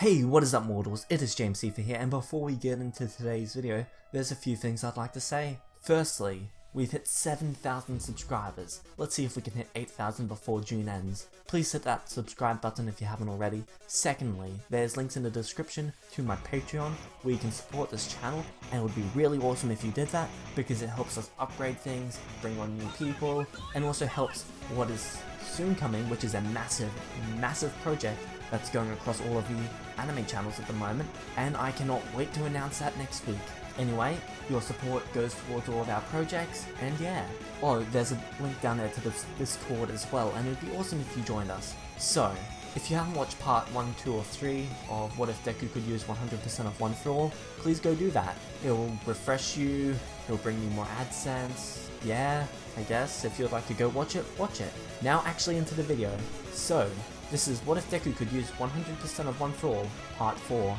Hey, what is up mortals, it is JamesCfer here, and before we get into today's video, there's a few things I'd like to say. Firstly, we've hit 7,000 subscribers. Let's see if we can hit 8,000 before June ends. Please hit that subscribe button if you haven't already. Secondly, there's links in the description to my Patreon where you can support this channel, and it would be really awesome if you did that because it helps us upgrade things, bring on new people, and also helps what is soon coming, which is a massive project that's going across all of the anime channels at the moment, and I cannot wait to announce that next week. Anyway, your support goes towards all of our projects, and yeah. Oh, there's a link down there to the Discord as well, and it'd be awesome if you joined us. So, if you haven't watched part 1, 2, or 3 of What If Deku Could Use 100% of One For All, please go do that. It will refresh you, it will bring you more AdSense. Yeah, I guess, if you'd like to go watch it, watch it. Now actually into the video. So, this is What If Deku Could Use 100% of One For All, Part 4.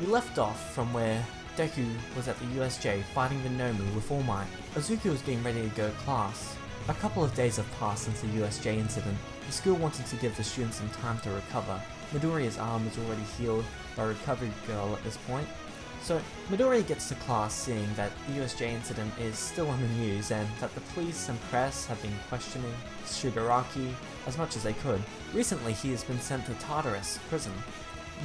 We left off from where Deku was at the USJ fighting the Nomu with All Might. Izuku was getting ready to go to class. A couple of days have passed since the USJ incident. The school wanted to give the students some time to recover. Midoriya's arm is already healed by Recovery Girl at this point. So Midoriya gets to class seeing that the USJ incident is still in the news and that the police and press have been questioning Shigaraki as much as they could. Recently he has been sent to Tartarus prison.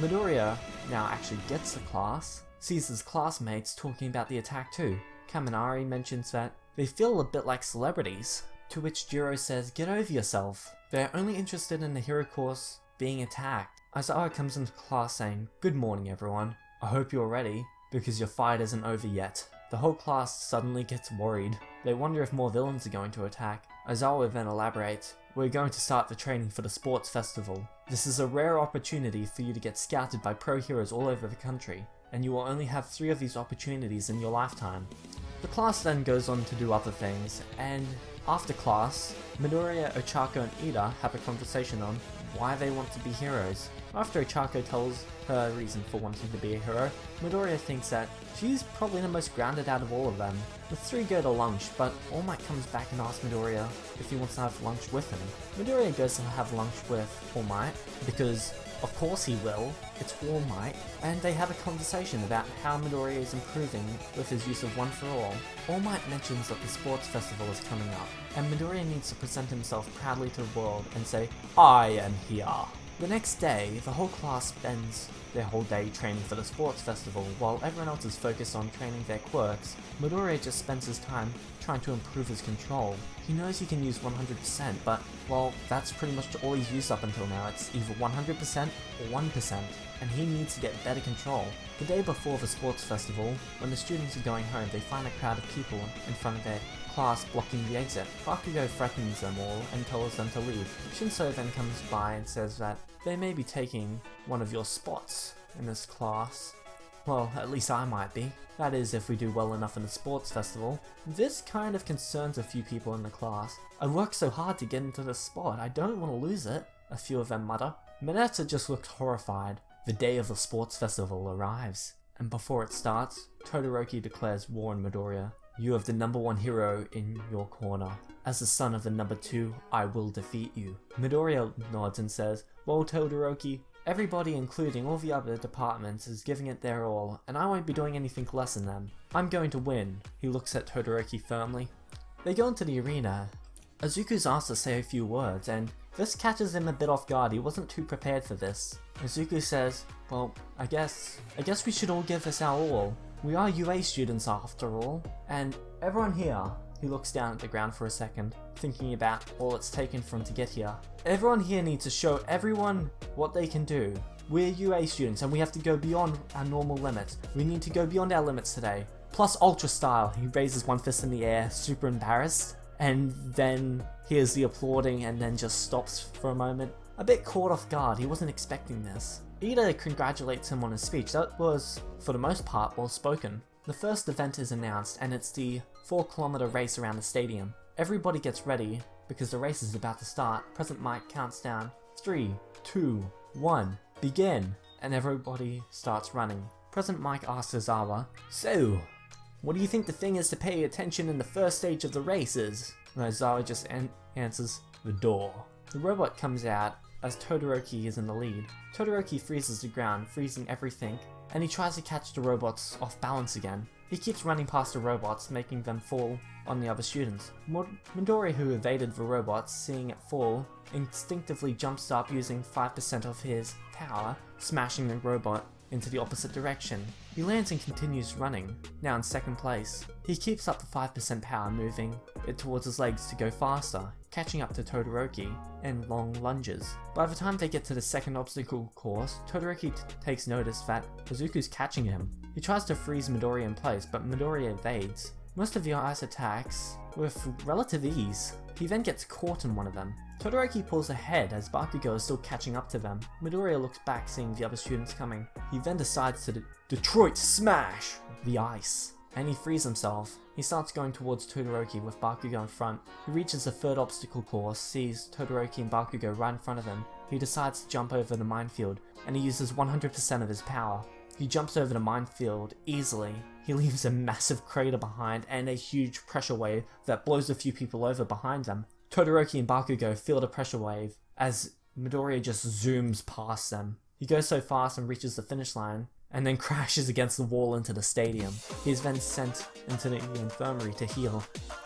Midoriya now actually gets to class, sees his classmates talking about the attack too. Kaminari mentions that they feel a bit like celebrities, to which Jiro says, "Get over yourself. They're only interested in the hero course being attacked." Aizawa comes into class saying, "Good morning everyone. I hope you're ready, because your fight isn't over yet." The whole class suddenly gets worried. They wonder if more villains are going to attack. Aizawa then elaborates, "We're going to start the training for the sports festival. This is a rare opportunity for you to get scouted by pro heroes all over the country, and you will only have 3 of these opportunities in your lifetime." The class then goes on to do other things, and after class, Midoriya, Ochako and Ida have a conversation on why they want to be heroes. After Ochako tells her reason for wanting to be a hero, Midoriya thinks that she's probably the most grounded out of all of them. The 3 go to lunch, but All Might comes back and asks Midoriya if he wants to have lunch with him. Midoriya goes to have lunch with All Might, because of course he will, it's All Might, and they have a conversation about how Midoriya is improving with his use of One For All. All Might mentions that the sports festival is coming up, and Midoriya needs to present himself proudly to the world and say, "I am here." The next day, the whole class spends their whole day training for the sports festival, while everyone else is focused on training their quirks. Midoriya just spends his time trying to improve his control. He knows he can use 100%, but, well, that's pretty much all he's used up until now. It's either 100% or 1%, and he needs to get better control. The day before the sports festival, when the students are going home, they find a crowd of people in front of their class blocking the exit. Bakugo threatens them all and tells them to leave. Shinso then comes by and says that they may be taking one of your spots in this class. Well, at least I might be. That is, if we do well enough in the sports festival. This kind of concerns a few people in the class. "I worked so hard to get into this spot, I don't want to lose it," a few of them mutter. Mineta just looked horrified. The day of the sports festival arrives, and before it starts, Todoroki declares war on Midoriya. "You have the #1 hero in your corner. As the son of the #2, I will defeat you." Midoriya nods and says, "Well, Todoroki, everybody, including all the other departments, is giving it their all, and I won't be doing anything less than them. I'm going to win." He looks at Todoroki firmly. They go into the arena. Izuku's asked to say a few words, and this catches him a bit off guard. He wasn't too prepared for this. Izuku says, "Well, I guess we should all give this our all. We are UA students after all, and everyone here," he looks down at the ground for a second, thinking about all it's taken for him to get here. "Everyone here needs to show everyone what they can do. We're UA students and we have to go beyond our normal limits. We need to go beyond our limits today. Plus Ultra Style." He raises one fist in the air, super embarrassed, and then hears the applauding and then just stops for a moment. A bit caught off guard, he wasn't expecting this. Ida congratulates him on his speech. That was, for the most part, well spoken. The first event is announced, and it's the 4-kilometer race around the stadium. Everybody gets ready, because the race is about to start. President Mike counts down 3, 2, 1, begin, and everybody starts running. President Mike asks Aizawa, "So, what do you think the thing is to pay attention in the first stage of the race is?" And Aizawa just answers, "The door." The robot comes out as Todoroki is in the lead. Todoroki freezes the ground, freezing everything, and he tries to catch the robots off balance again. He keeps running past the robots, making them fall on the other students. Midoriya, who evaded the robots, seeing it fall, instinctively jumps up using 5% of his power, smashing the robot into the opposite direction. He lands and continues running, now in second place. He keeps up the 5% power, moving it towards his legs to go faster, catching up to Todoroki in long lunges. By the time they get to the second obstacle course, Todoroki takes notice that Izuku's catching him. He tries to freeze Midoriya in place, but Midoriya evades most of the ice attacks with relative ease. He then gets caught in one of them. Todoroki pulls ahead as Bakugo is still catching up to them. Midoriya looks back, seeing the other students coming. He then decides to Detroit Smash the ice, and he frees himself. He starts going towards Todoroki with Bakugo in front. He reaches the third obstacle course, sees Todoroki and Bakugo right in front of him. He decides to jump over the minefield, and he uses 100% of his power. He jumps over the minefield easily. He leaves a massive crater behind and a huge pressure wave that blows a few people over behind them. Todoroki and Bakugo feel the pressure wave as Midoriya just zooms past them. He goes so fast and reaches the finish line, and then crashes against the wall into the stadium. He is then sent into the infirmary to heal.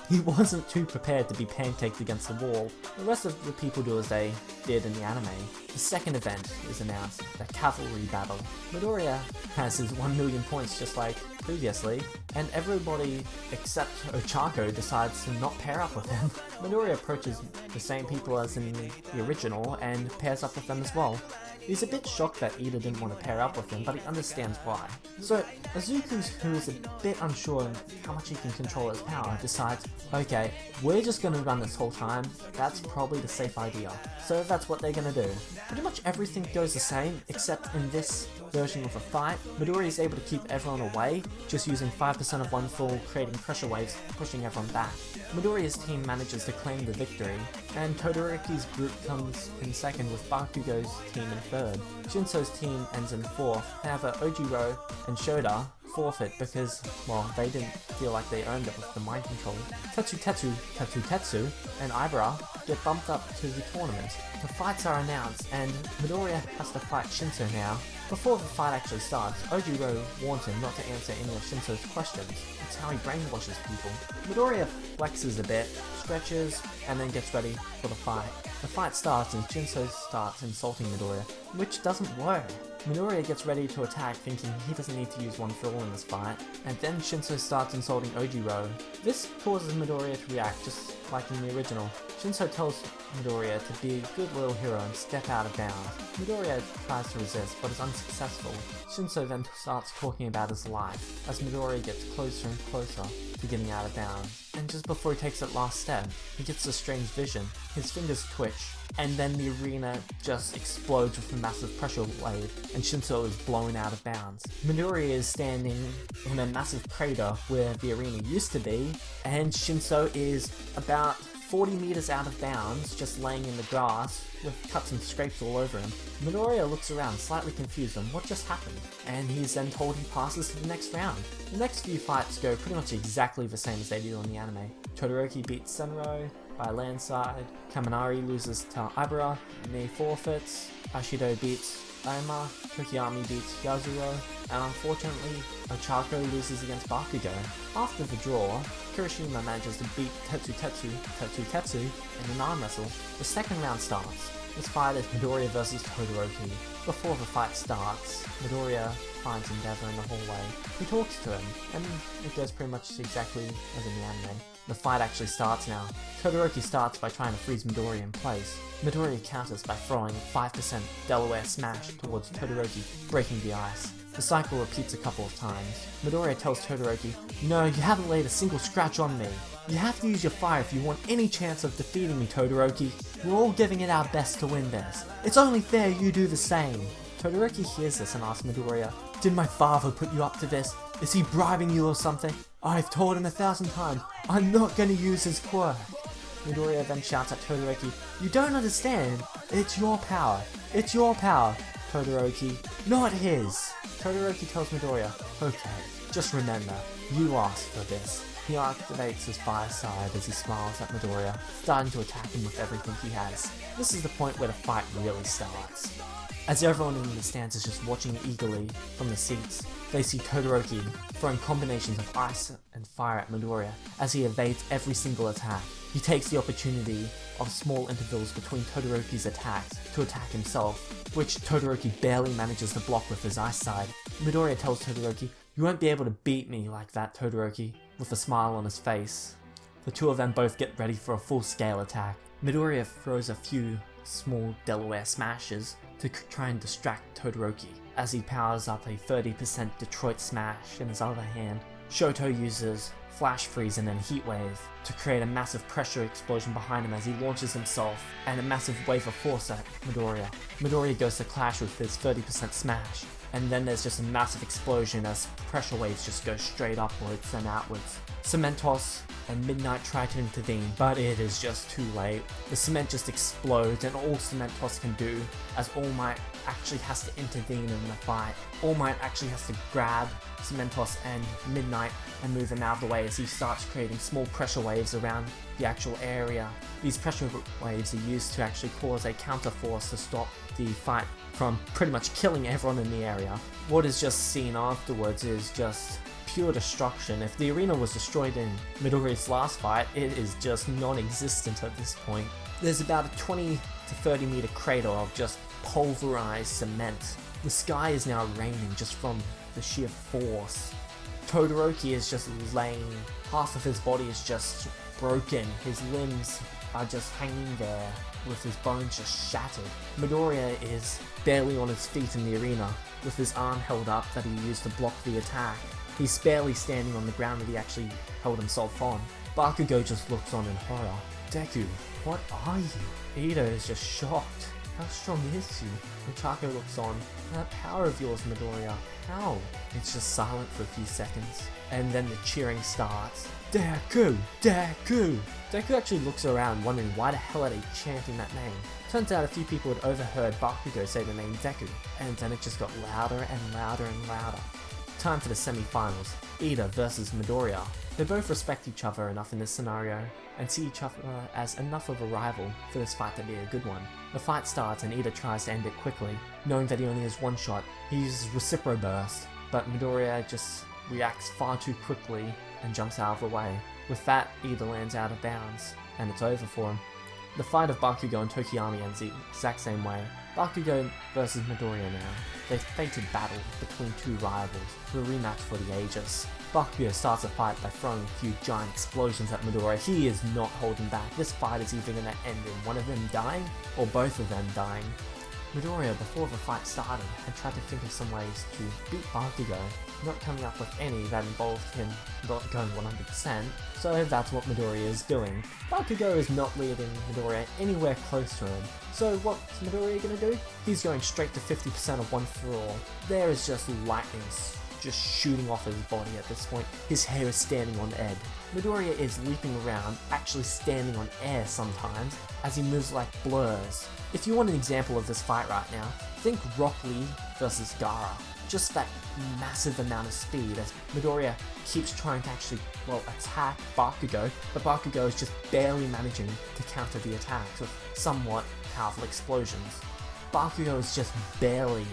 He wasn't too prepared to be pancaked against the wall. The rest of the people do as they did in the anime. The second event is announced, the Cavalry Battle. Midoriya has his 1 million points just like previously, and everybody except Ochako decides to not pair up with him. Midoriya approaches the same people as in the original and pairs up with them as well. He's a bit shocked that Ida didn't want to pair up with him, but he understands why. So, Izuku, who is a bit unsure of how much he can control his power, decides, okay, we're just going to run this whole time, that's probably the safe idea. So that's what they're going to do. Pretty much everything goes the same, except in this version of a fight, Midoriya is able to keep everyone away, just using 5% of one full, creating pressure waves, pushing everyone back. Midoriya's team manages to claim the victory, and Todoroki's group comes in second with Bakugo's team in third. Shinso's team ends in fourth. However, Ojiro and Shoda forfeit because, well, they didn't feel like they earned it with the mind control. Tetsu, and Ibara get bumped up to the tournament. The fights are announced, and Midoriya has to fight Shinso now. Before the fight actually starts, Ojiro warns him not to answer any of Shinso's questions. It's how he brainwashes people. Midoriya flexes a bit, stretches, and then gets ready for the fight. The fight starts and Shinso starts insulting Midoriya, which doesn't work. Midoriya gets ready to attack, thinking he doesn't need to use one fill in this fight, and then Shinso starts insulting Ojiro. This causes Midoriya to react, just like in the original. Shinso tells Midoriya to be a good little hero and step out of bounds. Midoriya tries to resist, but is unsuccessful. Shinso then starts talking about his life, as Midoriya gets closer and closer to getting out of bounds. And just before he takes that last step, he gets a strange vision. His fingers twitch, and then the arena just explodes with a massive pressure wave, and Shinso is blown out of bounds. Midoriya is standing in a massive crater where the arena used to be, and Shinso is about 40 meters out of bounds, just laying in the grass with cuts and scrapes all over him. Midoriya looks around, slightly confused on what just happened, and he's then told he passes to the next round. The next few fights go pretty much exactly the same as they do in the anime. Todoroki beats Senro by a landslide, Kaminari loses to Ibara, Mei forfeits, Ashido beats Daima, Tokiyami beats Yasuo, and unfortunately, Ochako loses against Bakugo. After the draw, Kirishima manages to beat Tetsu in an arm wrestle. The second round starts. This fight is Midoriya versus Todoroki. Before the fight starts, Midoriya finds Endeavor in the hallway. He talks to him, and it goes pretty much exactly as in the anime. The fight actually starts now. Todoroki starts by trying to freeze Midoriya in place. Midoriya counters by throwing a 5% Delaware Smash towards Todoroki, breaking the ice. The cycle repeats a couple of times. Midoriya tells Todoroki, "No, you haven't laid a single scratch on me. You have to use your fire if you want any chance of defeating me, Todoroki. We're all giving it our best to win this. It's only fair you do the same." Todoroki hears this and asks Midoriya, "Did my father put you up to this? Is he bribing you or something? I've told him 1,000 times, I'm not gonna use his quirk." Midoriya then shouts at Todoroki, "You don't understand. It's your power. It's your power, Todoroki, not his." Todoroki tells Midoriya, "Okay, just remember, you asked for this. He activates his fire side as he smiles at Midoriya, starting to attack him with everything he has. This is the point where the fight really starts. As everyone in the stands is just watching eagerly from the seats, they see Todoroki throwing combinations of ice and fire at Midoriya as he evades every single attack. He takes the opportunity of small intervals between Todoroki's attacks to attack himself, which Todoroki barely manages to block with his ice side. Midoriya tells Todoroki, "You won't be able to beat me like that, Todoroki," with a smile on his face. The two of them both get ready for a full-scale attack. Midoriya throws a few small Delaware smashes to try and distract Todoroki, as he powers up a 30% Detroit Smash in his other hand. Shoto uses Flash Freeze and then Heat Wave to create a massive pressure explosion behind him as he launches himself and a massive wave of force at Midoriya. Midoriya goes to clash with his 30% Smash, and then there's just a massive explosion as pressure waves just go straight upwards and outwards. Cementos and Midnight try to intervene, but it is just too late. The cement just explodes, and all Cementos can do, as All Might actually has to intervene in the fight. All Might actually has to grab Cementos and Midnight and move him out of the way as he starts creating small pressure waves around the actual area. These pressure waves are used to actually cause a counter force to stop the fight from pretty much killing everyone in the area. What is just seen afterwards is just pure destruction. If the arena was destroyed in Midoriya's last fight, it is just non-existent at this point. There's about a 20 to 30 meter crater of just pulverized cement. The sky is now raining just from the sheer force. Todoroki is just laying, half of his body is just broken, his limbs are just hanging there with his bones just shattered. Midoriya is barely on his feet in the arena, with his arm held up that he used to block the attack. He's barely standing on the ground that he actually held himself on. Bakugo just looks on in horror. "Deku, what are you?" Ida is just shocked. "How strong is he?" Ochako looks on. "That power of yours, Midoriya, how?" It's just silent for a few seconds, and then the cheering starts. "Deku! Deku!" Deku actually looks around wondering why the hell are they chanting that name. Turns out a few people had overheard Bakugo say the name Deku, and then it just got louder and louder and louder. Time for the semi-finals, Ida versus Midoriya. They both respect each other enough in this scenario, and see each other as enough of a rival for this fight to be a good one. The fight starts and Ida tries to end it quickly, knowing that he only has one shot. He uses Recipro Burst, but Midoriya just reacts far too quickly and jumps out of the way. With that, Ida lands out of bounds, and it's over for him. The fight of Bakugo and Tokiyami ends the exact same way. Bakugo versus Midoriya now. They fated battle between two rivals for a rematch for the ages. Bakugo starts the fight by throwing a few giant explosions at Midoriya. He is not holding back. This fight is either going to end in one of them dying or both of them dying. Midoriya, before the fight started, had tried to think of some ways to beat Bakugo, not coming up with any that involved him not going 100%, so that's what Midoriya is doing. Bakugo is not leading Midoriya anywhere close to him, so what's Midoriya gonna do? He's going straight to 50% of one for all. There is just lightning just shooting off his body at this point. His hair is standing on end. Midoriya is leaping around, actually standing on air sometimes, as he moves like blurs. If you want an example of this fight right now, think Rock Lee versus Gaara. Just that massive amount of speed as Midoriya keeps trying to actually, attack Bakugo, but Bakugo is just barely managing to counter the attacks with somewhat powerful explosions. Bakugo is just barely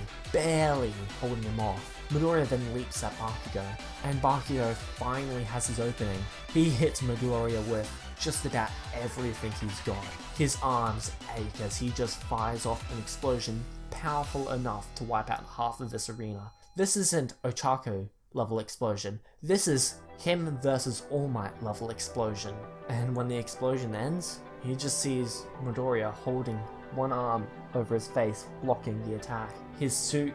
holding him off. Midoriya then leaps at Bakugo, and Bakugo finally has his opening. He hits Midoriya with just about everything he's got. His arms ache as he just fires off an explosion powerful enough to wipe out half of this arena. This isn't Ochako level explosion, this is him versus All Might level explosion. And when the explosion ends, he just sees Midoriya holding one arm over his face, blocking the attack. His suit,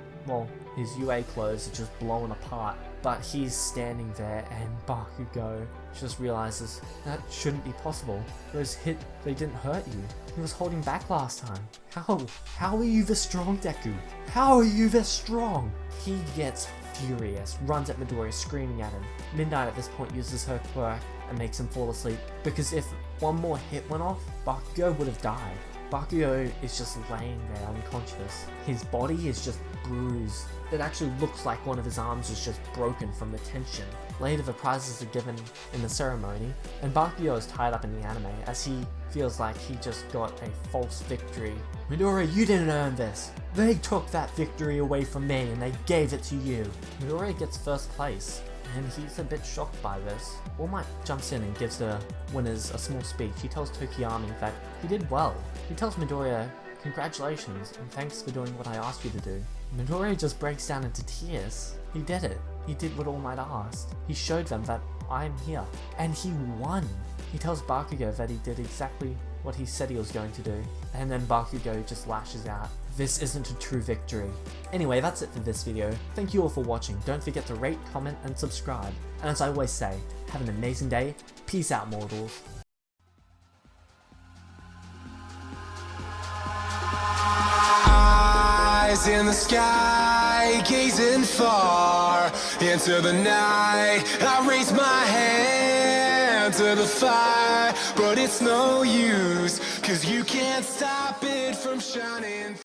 his UA clothes are just blown apart, but he's standing there and Bakugo just realizes that shouldn't be possible. Those they didn't hurt you. He was holding back last time. How are you this strong, Deku? How are you this strong? He gets furious, runs at Midoriya screaming at him. Midnight at this point uses her quirk and makes him fall asleep, because if one more hit went off, Bakugo would have died. Bakugo is just laying there unconscious. His body is just bruised. It actually looks like one of his arms is just broken from the tension. Later the prizes are given in the ceremony, and Bakugo is tied up in the anime as he feels like he just got a false victory. Midoriya, you didn't earn this! They took that victory away from me and they gave it to you! Midoriya gets first place, and he's a bit shocked by this. All Might jumps in and gives the winners a small speech. He tells Tokiyami that he did well. He tells Midoriya, congratulations and thanks for doing what I asked you to do. Midoriya just breaks down into tears. He did it. He did what All Might asked. He showed them that I'm here. And he won. He tells Bakugo that he did exactly what he said he was going to do. And then Bakugo just lashes out. This isn't a true victory. Anyway, that's it for this video. Thank you all for watching. Don't forget to rate, comment, and subscribe. And as I always say, have an amazing day. Peace out, mortals. Eyes in the sky, gazing far into the night. I raise my hand to the fire, but it's no use, 'cause you can't stop it from shining.